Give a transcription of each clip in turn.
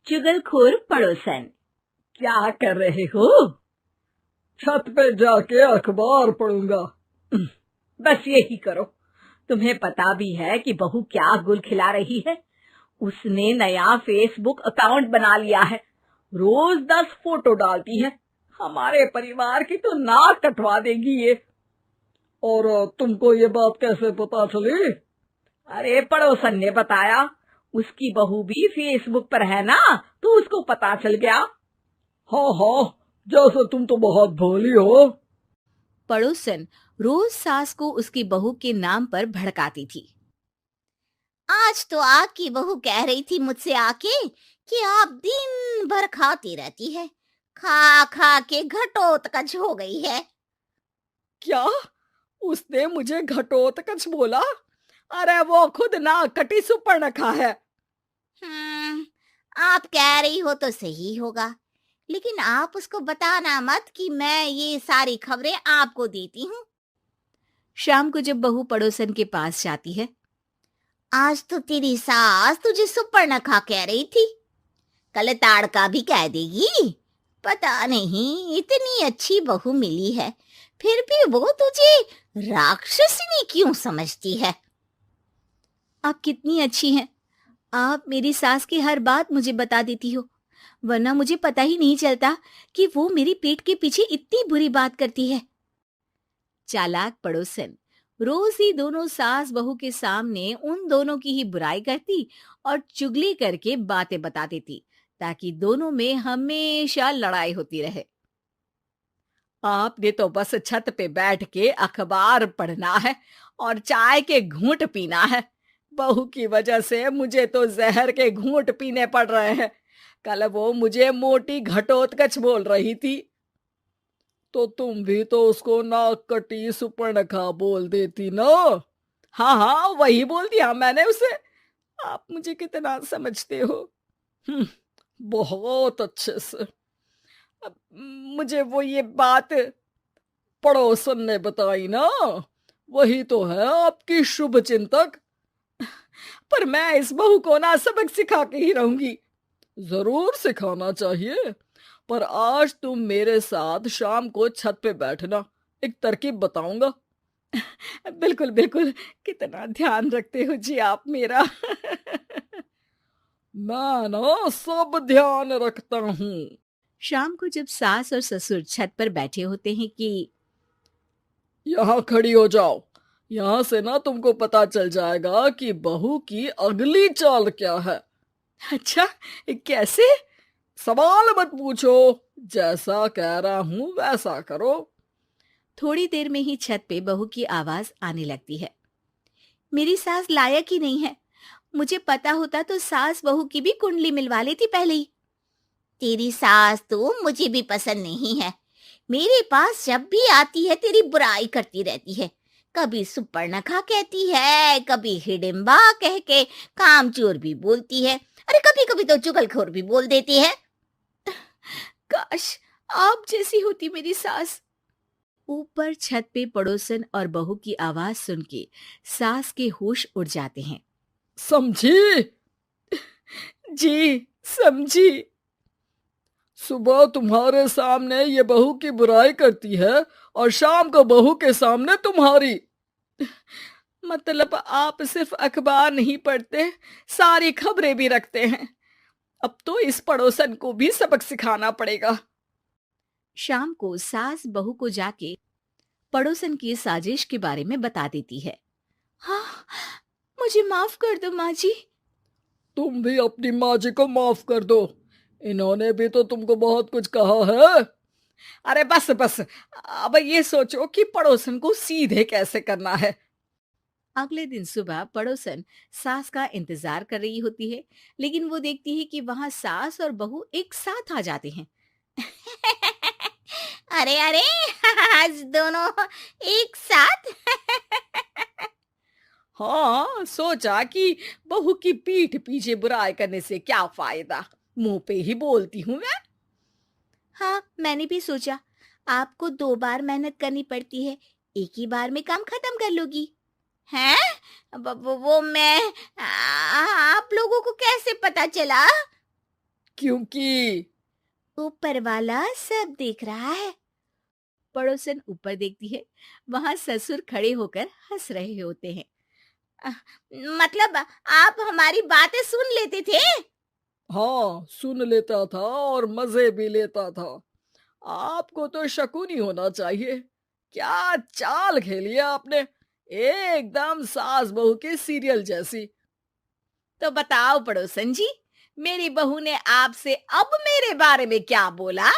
चुगलखोर पड़ोसन। क्या कर रहे हो? छत पे जाके अखबार पढ़ूंगा। बस यही करो। तुम्हें पता भी है कि बहू क्या गुल खिला रही है? उसने नया फेसबुक अकाउंट बना लिया है। रोज 10 फोटो डालती है। हमारे परिवार की तो नाक कटवा देगी ये। और तुमको ये बात कैसे पता चली? अरे पड़ोसन ने बताया। उसकी बहू भी फेसबुक पर है ना, तो उसको पता चल गया। हाँ हाँ, जैसे तुम तो बहुत भोली हो। पड़ोसन रोज सास को उसकी बहू के नाम पर भड़काती थी। आज तो आपकी बहू कह रही थी मुझसे आके कि आप दिन भर खाती रहती है, खा खा के घटोत्कच हो गई है। क्या? उसने मुझे घटोत्कच बोला? अरे वो खुद ना कटी सुपर्णखा है। आप कह रही हो तो सही होगा, लेकिन आप उसको बताना मत कि मैं ये सारी खबरें आपको देती हूँ। शाम को जब बहू पड़ोसन के पास जाती है, आज तो तेरी सास तुझे सुपर्णखा कह रही थी, कल ताड़का भी कह देगी। पता नहीं इतनी अच्छी बहू मिली है, फिर भी वो तुझे राक्षसनी क्यों समझती है? आप कितनी अच्छी हैं। आप मेरी सास की हर बात मुझे बता देती हो, वरना मुझे पता ही नहीं चलता कि वो मेरी पीठ के पीछे इतनी बुरी बात करती है। चालाक पड़ोसन रोज ही दोनों सास बहू के सामने उन दोनों की ही बुराई करती और चुगली करके बातें बता देती, ताकि दोनों में हमेशा लड़ाई होती रहे। आपने तो बस छत पे बैठ के अखबार पढ़ना है और चाय के घूंट पीना है। बहू की वजह से मुझे तो जहर के घूंट पीने पड़ रहे हैं। कल वो मुझे मोटी घटोत्कच बोल रही थी। तो तुम भी तो उसको नाक कटी सुपर्णखा बोल देती ना। हाँ हाँ, वही बोल दिया मैंने उसे। आप मुझे कितना समझते हो। बहुत अच्छे से। अब मुझे वो ये बात पड़ोसन ने बताई ना, वही तो है आपकी शुभ चिंतक। पर मैं इस बहू को ना सबक सिखा के ही रहूंगी। जरूर सिखाना चाहिए, पर आज तुम मेरे साथ शाम को छत पे बैठना, एक तरकीब बताऊंगा। बिल्कुल बिल्कुल, कितना ध्यान रखते हो जी आप मेरा। मैं ना सब ध्यान रखता हूँ। शाम को जब सास और ससुर छत पर बैठे होते हैं कि यहाँ खड़ी हो जाओ, यहाँ से ना तुमको पता चल जाएगा कि बहू की अगली चाल क्या है। अच्छा, कैसे? सवाल मत पूछो, जैसा कह रहा हूं वैसा करो। थोड़ी देर में ही छत पे बहू की आवाज आने लगती है। मेरी सास लायक ही नहीं है। मुझे पता होता तो सास बहू की भी कुंडली मिलवा लेती पहले ही। तेरी सास तो मुझे भी पसंद नहीं है। मेरे पास जब भी आती है तेरी बुराई करती रहती है। कभी सुपर्णखा कहती है, कभी हिडिंबा कह के कामचोर भी बोलती है, अरे कभी कभी तो चुगलखोर भी बोल देती है। काश आप जैसी होती मेरी सास। ऊपर छत पे पड़ोसन और बहू की आवाज सुन के सास के होश उड़ जाते हैं। समझी? जी समझी। सुबह तुम्हारे सामने ये बहू की बुराई करती है और शाम को बहू के सामने तुम्हारी। मतलब आप सिर्फ अखबार नहीं पढ़ते, सारी खबरें भी रखते हैं। अब तो इस पड़ोसन को भी सबक सिखाना पड़ेगा। शाम को सास बहू को जाके पड़ोसन की साजिश के बारे में बता देती है। हाँ, मुझे माफ कर दो माँ जी। तुम भी अपनी माँ जी को माफ कर दो, इन्होंने भी तो तुमको बहुत कुछ कहा है। अरे बस बस, अब ये सोचो कि पड़ोसन को सीधे कैसे करना है। अगले दिन सुबह पड़ोसन सास का इंतजार कर रही होती है, लेकिन वो देखती है कि वहां सास और बहू एक साथ आ जाते हैं। अरे अरे, आज दोनों एक साथ। हाँ, सोचा कि बहू की पीठ पीछे बुराई करने से क्या फायदा, मुंह पे ही बोलती हूँ मैं। हाँ, मैंने भी सोचा आपको 2 बार मेहनत करनी पड़ती है, एक ही बार में काम खत्म कर लोगी। हैं? वो मैं आप लोगों को कैसे पता चला? क्योंकि ऊपर वाला सब देख रहा है। पड़ोसन ऊपर देखती है, वहां ससुर खड़े होकर हंस रहे होते हैं। मतलब आप हमारी बातें सुन लेते थे? हाँ, सुन लेता था और मजे भी लेता था। आपको तो शकुनी होना चाहिए। क्या चाल खेली है आपने, एकदम सास बहू के सीरियल जैसी। तो बताओ पड़ोसन जी, मेरी बहू ने आपसे अब मेरे बारे में क्या बोला?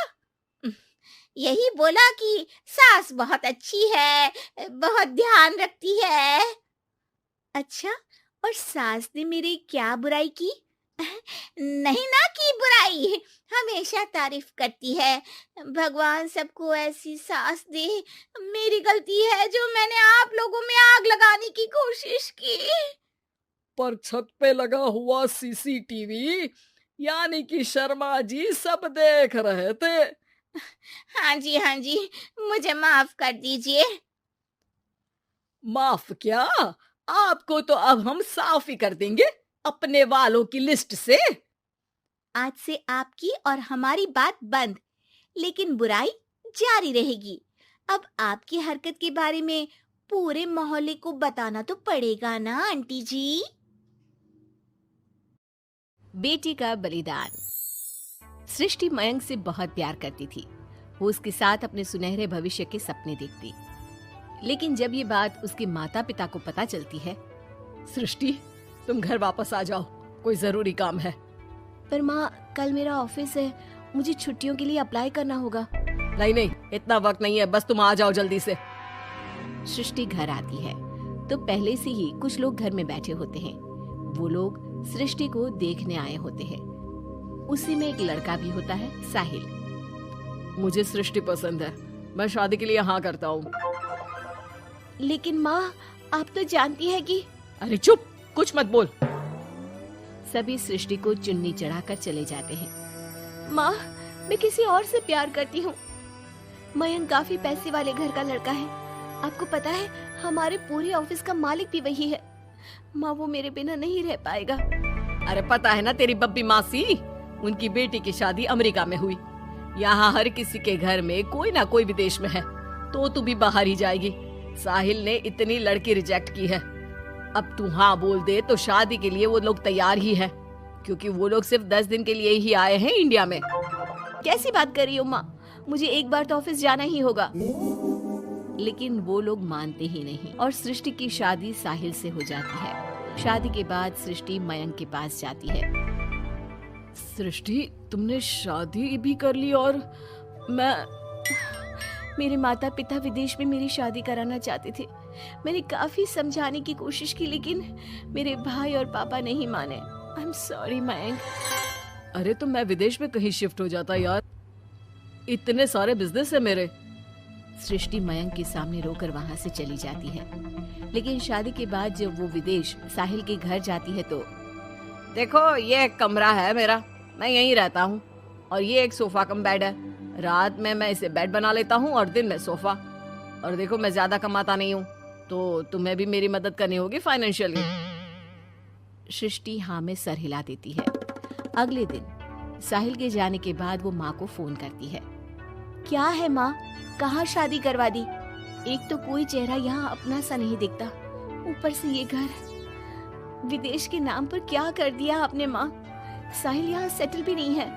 यही बोला कि सास बहुत अच्छी है, बहुत ध्यान रखती है। अच्छा, और सास ने मेरी क्या बुराई की? नहीं ना की बुराई, हमेशा तारीफ करती है। भगवान सबको ऐसी सास दे। मेरी गलती है जो मैंने आप लोगों में आग लगाने की कोशिश की। पर छत पे लगा हुआ सीसीटीवी यानी कि शर्मा जी सब देख रहे थे। हाँ जी, मुझे माफ कर दीजिए। माफ क्या, आपको तो अब हम साफ ही कर देंगे अपने वालों की लिस्ट से। आज से आपकी और हमारी बात बंद, लेकिन बुराई जारी रहेगी। अब आपकी हरकत के बारे में पूरे मोहल्ले को बताना तो पड़ेगा ना आंटी जी। बेटी का बलिदान। सृष्टि मयंक से बहुत प्यार करती थी। वो उसके साथ अपने सुनहरे भविष्य के सपने देखती। लेकिन जब ये बात उसके माता पिता को पता चलती है, सृष्टि, तुम घर वापस आ जाओ, कोई जरूरी काम है। पर माँ, कल मेरा ऑफिस है, मुझे छुट्टियों के लिए अप्लाई करना होगा। नहीं, इतना वक्त नहीं है, बस तुम आ जाओ जल्दी से। सृष्टि घर आती है तो पहले से ही कुछ लोग घर में बैठे होते हैं। वो लोग सृष्टि को देखने आए होते हैं। उसी में एक लड़का भी होता है, साहिल। मुझे सृष्टि पसंद है, मैं शादी के लिए हाँ करता हूँ। लेकिन माँ, आप तो जानती है कि... अरे चुप, कुछ मत बोल। सभी सृष्टि को चुन्नी चढ़ाकर चले जाते हैं। माँ, मैं किसी और से प्यार करती हूँ। मयंक काफी पैसे वाले घर का लड़का है। आपको पता है, हमारे पूरे ऑफिस का मालिक भी वही है। माँ, वो मेरे बिना नहीं रह पाएगा। अरे पता है ना तेरी बब्बी मासी, उनकी बेटी की शादी अमेरिका में हुई। यहाँ हर किसी के घर में कोई ना कोई विदेश में है, तो तू भी बाहर ही जाएगी। साहिल ने इतनी लड़की रिजेक्ट की है। अब तू हाँ बोल दे तो शादी के लिए वो लोग तैयार ही है, क्योंकि वो लोग सिर्फ 10 दिन के लिए ही आए हैं इंडिया में। कैसी बात कर रही हो माँ, मुझे एक बार तो ऑफिस जाना ही होगा। लेकिन वो लोग मानते ही नहीं और सृष्टि की शादी साहिल से हो जाती है। शादी के बाद सृष्टि मयंक के पास जाती है। सृष्टि, तुमने शादी भी कर ली और मेरे माता पिता विदेश में मेरी शादी कराना चाहते थे। मैंने काफी समझाने की कोशिश की, लेकिन मेरे भाई और पापा नहीं माने। I am sorry Mayank. अरे तो मैं विदेश में कहीं शिफ्ट हो जाता यार, इतने सारे बिजनेस है मेरे। सृष्टि मयंक के सामने रोकर वहां से चली जाती है। लेकिन शादी के बाद जब वो विदेश साहिल के घर जाती है तो... देखो, ये एक कमरा है मेरा, मैं यहीं रहता हूँ, और ये एक सोफा कम बेड है। रात में मैं इसे बेड बना लेता हूँ और दिन में सोफा। और देखो, मैं ज्यादा कमाता नहीं हूँ, तो तुम्हें भी मेरी मदद करनी होगी फाइनेंशियली। सृष्टि हाँ में सर हिला देती है। अगले दिन साहिल के जाने के बाद वो माँ को फोन करती है। क्या है माँ, कहाँ शादी करवा दी? एक तो कोई चेहरा यहाँ अपना सा नहीं दिखता, ऊपर से ये घर। विदेश के नाम पर क्या कर दिया आपने माँ? साहिल यहाँ सेटल भी नहीं है।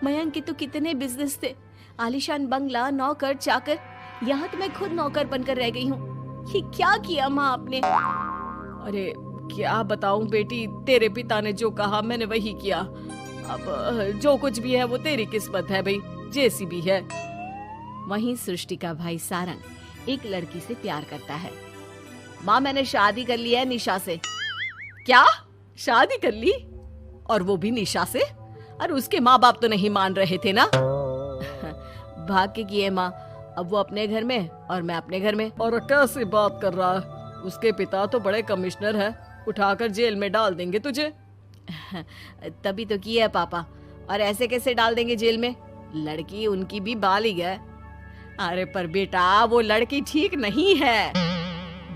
मयंक के तो कितने बिजनेस थे, आलीशान बंगला, नौकर चाकर। यहाँ तो मैं खुद नौकर बनकर रह गई हूँ। ये क्या किया माँ आपने? अरे क्या बताऊं बेटी, तेरे पिता ने जो कहा मैंने वही किया। अब जो कुछ भी है वो तेरी किस्मत है भाई, जैसी भी है। वहीं सृष्टि का भाई सारंग एक लड़की से प्यार करता है। माँ, मैंने शादी कर ली है निशा से। क्या? शादी कर ली? और वो भी निशा से? और उसके माँ बाप तो नहीं मान रहे थे ना? भाग्य की है माँ, अब वो अपने घर में और मैं अपने घर में। और कैसी बात कर रहा है? उसके पिता तो बड़े कमिश्नर है, उठाकर जेल में डाल देंगे तुझे। तभी तो किया है पापा, और ऐसे कैसे डाल देंगे जेल में? लड़की उनकी भी बालिग है। अरे पर बेटा, वो लड़की ठीक नहीं है।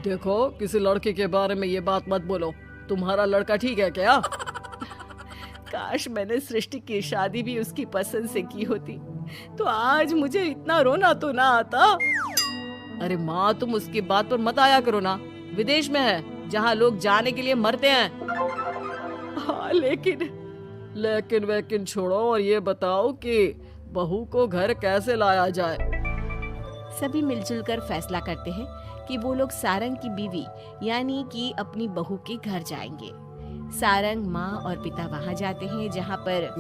देखो, किसी लड़के के बारे में ये बात मत बोलो। तुम्हारा लड़का ठीक है क्या? काश मैंने सृष्टि की शादी भी उसकी पसंद से की होती तो आज मुझे इतना रोना तो ना आता। अरे माँ, तुम उसकी बात पर मत आया करो ना, विदेश में है जहाँ लोग जाने के लिए मरते हैं। हाँ, लेकिन छोड़ो और ये बताओ कि बहू को घर कैसे लाया जाए। सभी मिलजुल कर फैसला करते हैं कि वो लोग सारंग की बीवी यानी कि अपनी बहू के घर जाएंगे। सारंग, माँ और पिता वहाँ जाते हैं जहाँ पर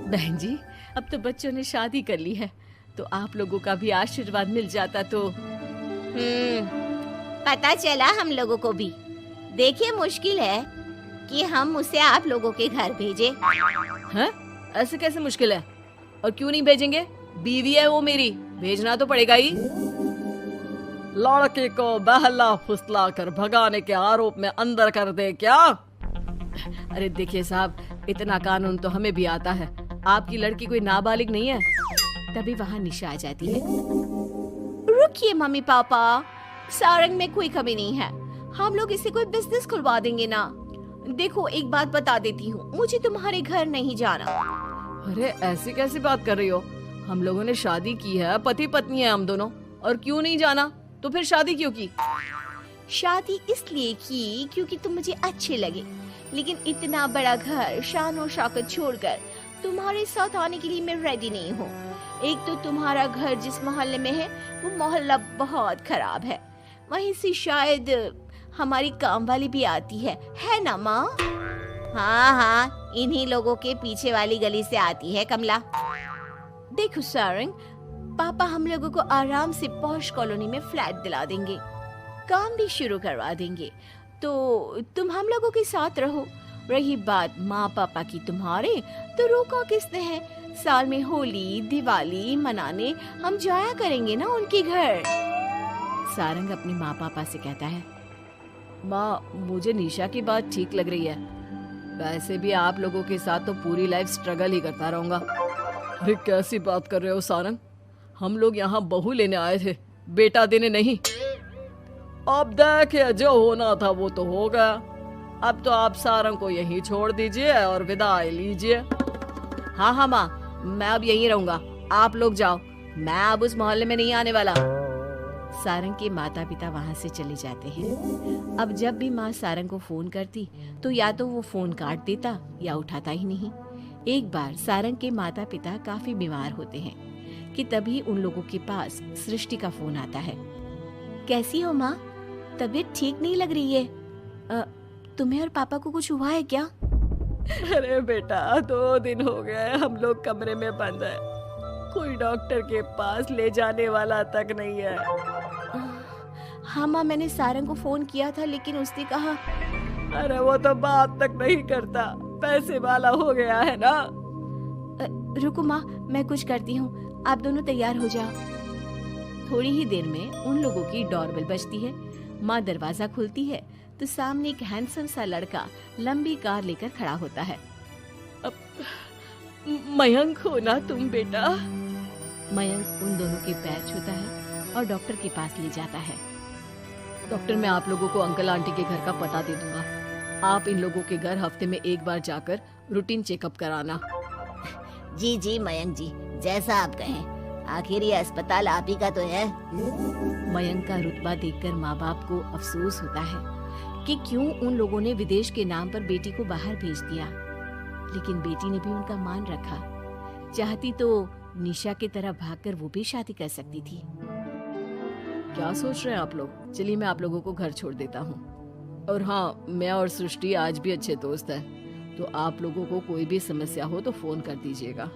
बहन जी, अब तो बच्चों ने शादी कर ली है तो आप लोगों का भी आशीर्वाद मिल जाता तो। पता चला हम लोगों को भी। देखिए, मुश्किल है कि हम उसे आप लोगों के घर भेजे। हैं? ऐसे कैसे मुश्किल है? और क्यों नहीं भेजेंगे? बीवी है वो मेरी, भेजना तो पड़ेगा ही। लड़के को बहला फुसला कर भगाने के आरोप में अंदर कर दे क्या? अरे देखिए साहब, इतना कानून तो हमें भी आता है, आपकी लड़की कोई नाबालिग नहीं है। तभी वहाँ निशा आ जाती है। रुकिए मम्मी पापा, सारंग में कोई कमी नहीं है, हम लोग इसे कोई बिजनेस खुलवा देंगे ना। देखो, एक बात बता देती हूँ, मुझे तुम्हारे घर नहीं जाना। अरे ऐसी कैसी बात कर रही हो? हम लोगों ने शादी की है, पति पत्नी है हम दोनों, और क्यों नहीं जाना? तो फिर शादी क्यों की? शादी इसलिए की क्योंकि तुम मुझे अच्छे लगे, लेकिन इतना बड़ा घर शान और शौकत छोड़कर तुम्हारे साथ आने के लिए मैं रेडी नहीं हूँ। एक तो तुम्हारा घर जिस मोहल्ले में है वो मोहल्ला बहुत खराब है, वहीं से शायद हमारी काम वाली भी आती है ना माँ? हाँ, इन्हीं लोगों के पीछे वाली गली से आती है कमला। देखो सारंग, पापा हम लोगों को आराम से पॉश कॉलोनी में फ्लैट दिला देंगे, काम भी शुरू करवा देंगे, तो तुम हम लोगों के साथ रहो। रही बात माँ पापा की तुम्हारे, तो रोका किसने है? साल में होली दिवाली मनाने हम जाया करेंगे ना उनके घर। सारंग अपने माँ पापा से कहता है, माँ मुझे निशा की बात ठीक लग रही है, वैसे भी आप लोगों के साथ तो पूरी लाइफ स्ट्रगल ही करता रहूंगा। अरे कैसी बात कर रहे हो सारंग, हम लोग यहाँ बहू लेने आए थे, बेटा देने नहीं। अब देखिए, जो होना था वो तो हो गया, अब तो आप सारंग को यहीं छोड़ दीजिए और विदाई लीजिए। हाँ माँ, मैं अब यहीं रहूंगा, आप लोग जाओ, मैं अब उस मोहल्ले में नहीं आने वाला। सारंग के माता पिता वहाँ से चले जाते हैं। अब जब भी माँ सारंग को फोन करती तो या तो वो फोन काट देता या उठाता ही नहीं। एक बार सारंग के माता पिता काफी बीमार होते हैं कि तभी उन लोगों के पास सृष्टि का फोन आता है। कैसी हो माँ? तबीयत ठीक नहीं लग रही है, तुम्हें और पापा को कुछ हुआ है क्या? अरे बेटा, 2 दिन हो गए हम लोग कमरे में बंद है, कोई डॉक्टर के पास ले जाने वाला तक नहीं है। हाँ माँ, मैंने सारंग को फोन किया था लेकिन उसने कहा। अरे वो तो बात तक नहीं करता, पैसे वाला हो गया है ना। रुको माँ, मैं कुछ करती हूँ, आप दोनों तैयार हो जाओ। थोड़ी ही देर में उन लोगों की डोरबेल बजती है। माँ दरवाजा खुलती है तो सामने एक हैंडसम सा लड़का लंबी कार लेकर खड़ा होता है। मयंक हो ना तुम बेटा? मयंक उन दोनों के पैर छूता है और डॉक्टर के पास ले जाता है। डॉक्टर, मैं आप लोगों को अंकल आंटी के घर का पता दे दूंगा, आप इन लोगों के घर हफ्ते में एक बार जाकर रूटीन चेकअप कराना। जी मयंक जी, जैसा आप कहें, आखिर ये अस्पताल आप ही का तो है। मयंक का रुतबा देखकर माँ बाप को अफसोस होता है कि क्यों उन लोगों ने विदेश के नाम पर बेटी को बाहर भेज दिया, लेकिन बेटी ने भी उनका मान रखा। चाहती तो निशा की तरह भागकर वो भी शादी कर सकती थी। क्या सोच रहे हैं आप लोग? चलिए मैं आप लोगों को घर छोड़ देता हूँ। और हाँ, मैं और सृष्टि आज भी अच्छे दोस्त हैं, तो आप लोगों को कोई भी समस्या हो तो फोन कर दीजिएगा।